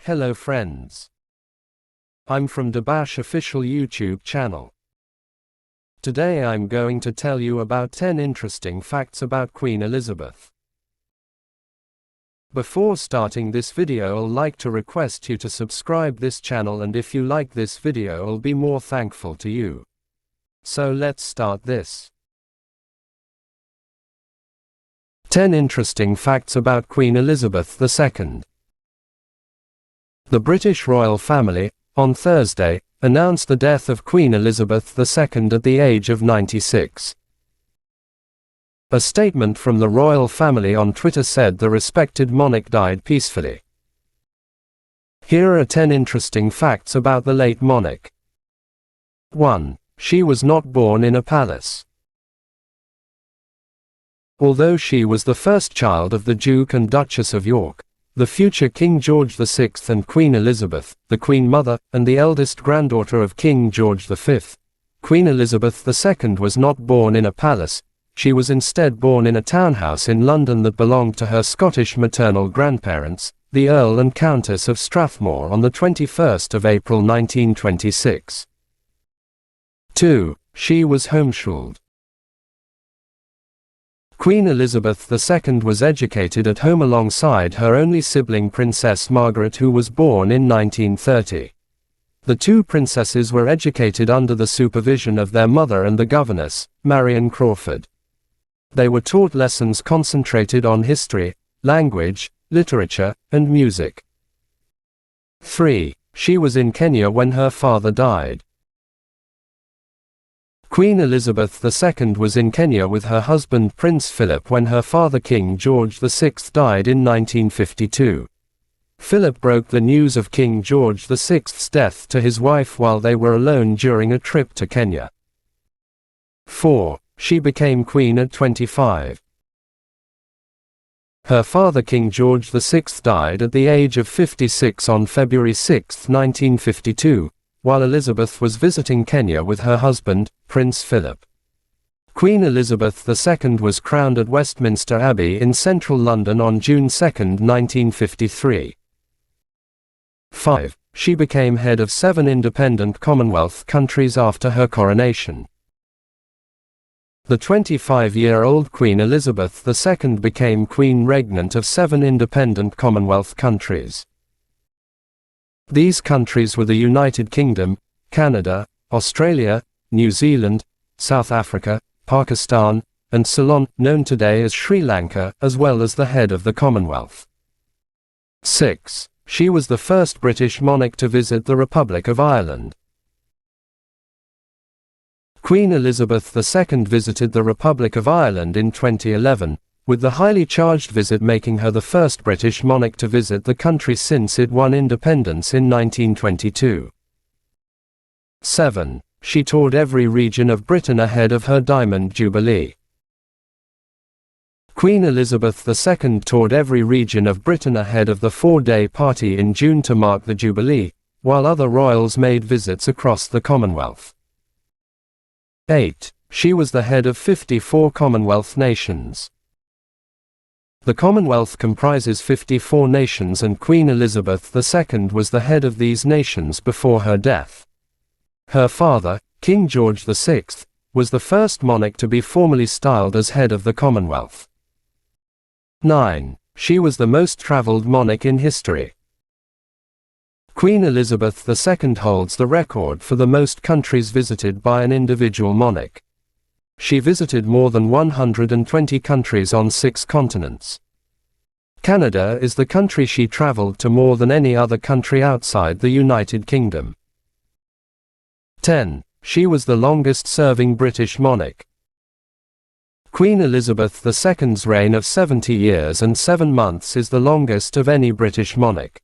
Hello friends. I'm from DIBASH official YouTube channel. Today I'm going to tell you about 10 interesting facts about Queen Elizabeth. Before starting this video, I'll like to request you to subscribe this channel, and if you like this video I'll be more thankful to you. So let's start this. 10 interesting facts about Queen Elizabeth II. The British royal family, on Thursday, announced the death of Queen Elizabeth II at the age of 96. A statement from the royal family on Twitter said the respected monarch died peacefully. Here are 10 interesting facts about the late monarch. 1. She was not born in a palace. Although she was the first child of the Duke and Duchess of York, the future King George VI and Queen Elizabeth, the Queen Mother, and the eldest granddaughter of King George V, Queen Elizabeth II was not born in a palace. She was instead born in a townhouse in London that belonged to her Scottish maternal grandparents, the Earl and Countess of Strathmore, on the 21st of April 1926. 2. She was homeschooled. Queen Elizabeth II was educated at home alongside her only sibling Princess Margaret, who was born in 1930. The two princesses were educated under the supervision of their mother and the governess, Marion Crawford. They were taught lessons concentrated on history, language, literature, and music. 3. She was in Kenya when her father died. Queen Elizabeth II was in Kenya with her husband Prince Philip when her father King George VI died in 1952. Philip broke the news of King George VI's death to his wife while they were alone during a trip to Kenya. 4. She became queen at 25. Her father King George VI died at the age of 56 on February 6, 1952. While Elizabeth was visiting Kenya with her husband, Prince Philip. Queen Elizabeth II was crowned at Westminster Abbey in central London on June 2, 1953. 5. She became head of 7 independent Commonwealth countries after her coronation. The 25-year-old Queen Elizabeth II became Queen Regnant of 7 independent Commonwealth countries. These countries were the United Kingdom, Canada, Australia, New Zealand, South Africa, Pakistan, and Ceylon, known today as Sri Lanka, as well as the head of the Commonwealth. 6. She was the first British monarch to visit the Republic of Ireland. Queen Elizabeth II visited the Republic of Ireland in 2011, with the highly charged visit making her the first British monarch to visit the country since it won independence in 1922. 7. She toured every region of Britain ahead of her Diamond Jubilee. Queen Elizabeth II toured every region of Britain ahead of the 4-day party in June to mark the Jubilee, while other royals made visits across the Commonwealth. 8. She was the head of 54 Commonwealth nations. The Commonwealth comprises 54 nations, and Queen Elizabeth II was the head of these nations before her death. Her father, King George VI, was the first monarch to be formally styled as head of the Commonwealth. 9. She was the most traveled monarch in history. Queen Elizabeth II holds the record for the most countries visited by an individual monarch. She visited more than 120 countries on 6 continents. Canada is the country she traveled to more than any other country outside the United Kingdom. 10. She was the longest-serving British monarch. Queen Elizabeth II's reign of 70 years and 7 months is the longest of any British monarch.